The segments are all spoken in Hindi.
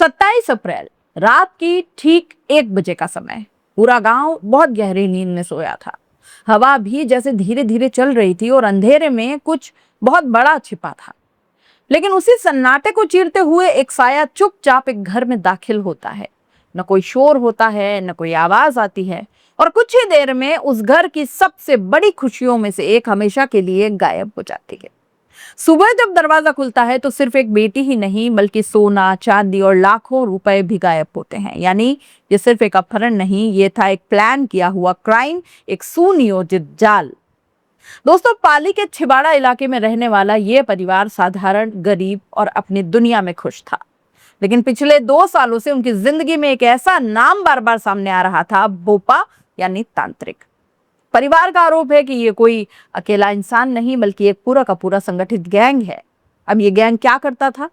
27 अप्रैल रात की ठीक 1 बजे का समय। पूरा गांव बहुत गहरी नींद में सोया था। हवा भी जैसे धीरे धीरे चल रही थी और अंधेरे में कुछ बहुत बड़ा छिपा था। लेकिन उसी सन्नाटे को चीरते हुए एक साया चुपचाप एक घर में दाखिल होता है। न कोई शोर होता है, न कोई आवाज आती है, और कुछ ही देर में उस घर की सबसे बड़ी खुशियों में से एक हमेशा के लिए गायब हो जाती है। सुबह जब दरवाजा खुलता है तो सिर्फ एक बेटी ही नहीं बल्कि सोना, चांदी और लाखों रुपए भी गायब होते हैं। यानी ये सिर्फ एक अपहरण नहीं, ये था एक प्लान किया हुआ क्राइम, एक सुनियोजित जाल। दोस्तों, पाली के छिबाड़ा इलाके में रहने वाला ये परिवार साधारण, गरीब और अपनी दुनिया में खुश था। लेकिन पिछले 2 सालों से उनकी जिंदगी में एक ऐसा नाम बार बार सामने आ रहा था, बोपा यानी तांत्रिक। परिवार का आरोप है कि ये कोई अकेला इंसान नहीं बल्कि एक पूरा का पूरा संगठित गैंग है। अब ये गैंग क्या करता था?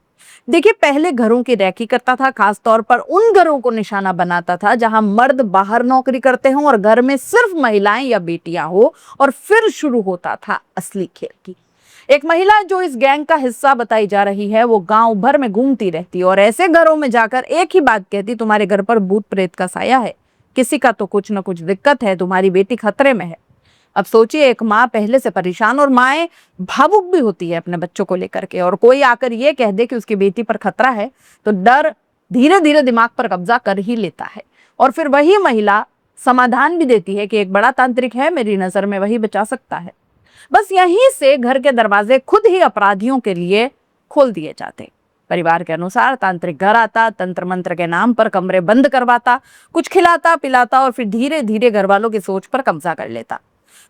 देखिए, पहले घरों की रैकी करता था, खास तौर पर उन घरों को निशाना बनाता था जहां मर्द बाहर नौकरी करते हों और घर में सिर्फ महिलाएं या बेटियां हो। और फिर शुरू होता था असली खेल की। एक महिला जो इस गैंग का हिस्सा बताई जा रही है, वो गांव भर में घूमती रहती और ऐसे घरों में जाकर एक ही बात कहती, तुम्हारे घर पर भूत प्रेत का साया है, किसी का तो कुछ ना कुछ दिक्कत है, तुम्हारी बेटी खतरे में है। अब सोचिए, एक माँ पहले से परेशान, और माएं भावुक भी होती है अपने बच्चों को लेकर के, और कोई आकर ये कह दे कि उसकी बेटी पर खतरा है तो डर धीरे धीरे दिमाग पर कब्जा कर ही लेता है। और फिर वही महिला समाधान भी देती है कि एक बड़ा तांत्रिक है, मेरी नजर में वही बचा सकता है। बस यहीं से घर के दरवाजे खुद ही अपराधियों के लिए खोल दिए जाते। परिवार के अनुसार तांत्रिक घर आता, तंत्र मंत्र के नाम पर कमरे बंद करवाता, कुछ खिलाता पिलाता और फिर धीरे धीरे घर वालों की सोच पर कब्जा कर लेता।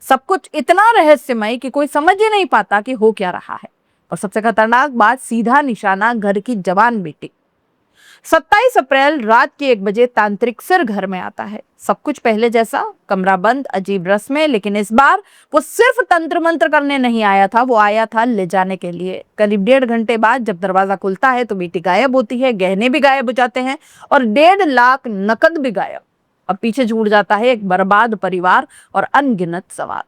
सब कुछ इतना रहस्यमय कि कोई समझ ही नहीं पाता कि हो क्या रहा है। और सबसे खतरनाक बात, सीधा निशाना घर की जवान बेटी। 27 अप्रैल रात के 1 बजे तांत्रिक फिर घर में आता है। सब कुछ पहले जैसा, कमरा बंद, अजीब रस्में, लेकिन इस बार वो सिर्फ तंत्र मंत्र करने नहीं आया था, वो आया था ले जाने के लिए। करीब 1.5 घंटे बाद जब दरवाजा खुलता है तो बेटी गायब होती है, गहने भी गायब हो जाते हैं और 1.5 लाख नकद भी गायब। अब पीछे छूट जाता है एक बर्बाद परिवार और अनगिनत सवाल।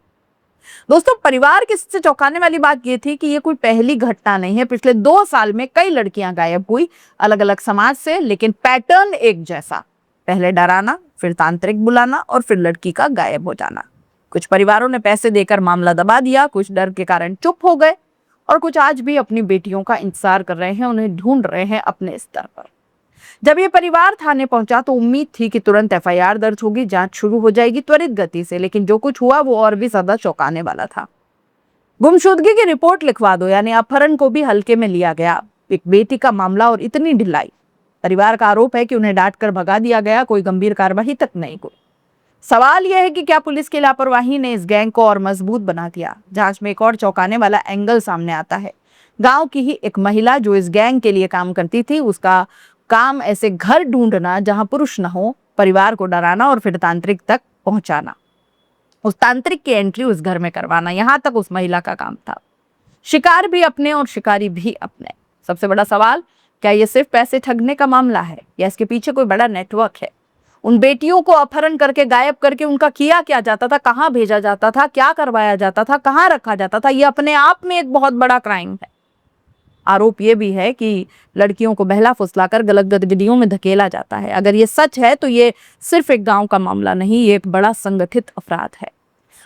दोस्तों, परिवार की सबसे चौंकाने वाली बात यह थी कि ये कोई पहली घटना नहीं है। पिछले 2 साल में कई लड़कियां गायब हुई, अलग अलग समाज से, लेकिन पैटर्न एक जैसा। पहले डराना, फिर तांत्रिक बुलाना और फिर लड़की का गायब हो जाना। कुछ परिवारों ने पैसे देकर मामला दबा दिया, कुछ डर के कारण चुप हो गए और कुछ आज भी अपनी बेटियों का इंतजार कर रहे हैं, उन्हें ढूंढ रहे हैं अपने स्तर पर। जब ये परिवार थाने पहुंचा तो उम्मीद थी कि तुरंत एफआईआर दर्ज होगी, जांच शुरू हो जाएगी त्वरित गति से, लेकिन जो कुछ हुआ वो और भी ज्यादा चौंकाने वाला था। गुमशुदगी की रिपोर्ट लिखवा दो, यानी अपहरण को भी हल्के में लिया गया। एक बेटी का मामला और इतनी ढिलाई। परिवार का आरोप है कि उन्हें डांट कर भगा दिया गया, कोई गंभीर कार्रवाई तक नहीं हुई। सवाल यह है कि क्या पुलिस की लापरवाही ने इस गैंग को और मजबूत बना दिया? जांच में एक और चौंकाने वाला एंगल सामने आता है। गांव की ही एक महिला जो इस गैंग के लिए काम करती थी, उसका काम ऐसे घर ढूंढना जहां पुरुष न हो, परिवार को डराना और फिर तांत्रिक तक पहुंचाना। उस तांत्रिक की एंट्री उस घर में करवाना, यहां तक उस महिला का काम था। शिकार भी अपने और शिकारी भी अपने। सबसे बड़ा सवाल, क्या यह सिर्फ पैसे ठगने का मामला है या इसके पीछे कोई बड़ा नेटवर्क है? उन बेटियों को अपहरण करके गायब करके उनका किया क्या जाता था, कहां भेजा जाता था, क्या करवाया जाता था, कहां रखा जाता था? यह अपने आप में एक बहुत बड़ा क्राइम है। आरोप यह भी है कि लड़कियों को बहला फुसलाकर गलत गतिविधियों में धकेला जाता है। अगर ये सच है तो ये सिर्फ एक गांव का मामला नहीं, ये एक बड़ा संगठित अपराध है।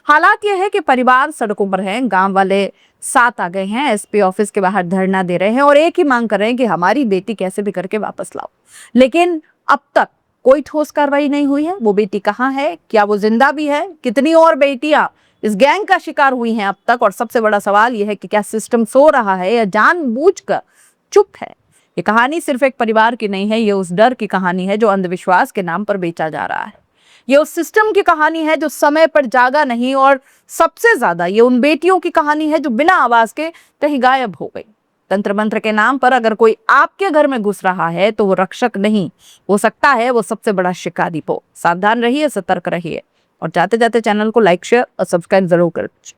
हालात यह है कि परिवार सड़कों पर है, गांव वाले साथ आ गए हैं, एसपी ऑफिस के बाहर धरना दे रहे हैं और एक ही मांग कर रहे हैं कि हमारी बेटी कैसे भी करके वापस लाओ। लेकिन अब तक कोई ठोस कार्रवाई नहीं हुई है। वो बेटी कहाँ है? क्या वो जिंदा भी है? कितनी और बेटियां इस गैंग का शिकार हुई हैं अब तक? और सबसे बड़ा सवाल यह है कि क्या सिस्टम सो रहा है या जानबूझकर चुप है? ये कहानी सिर्फ एक परिवार की नहीं है, ये उस डर की कहानी है जो अंधविश्वास के नाम पर बेचा जा रहा है। ये उस सिस्टम की कहानी है जो समय पर जागा नहीं, और सबसे ज्यादा ये उन बेटियों की कहानी है जो बिना आवाज के कहीं गायब हो गई। तंत्र मंत्र के नाम पर अगर कोई आपके घर में घुस रहा है तो वो रक्षक नहीं हो सकता है, वो सबसे बड़ा शिकारी। सावधान रहिए, सतर्क रहिए और जाते जाते चैनल को लाइक, शेयर और सब्सक्राइब जरूर करें।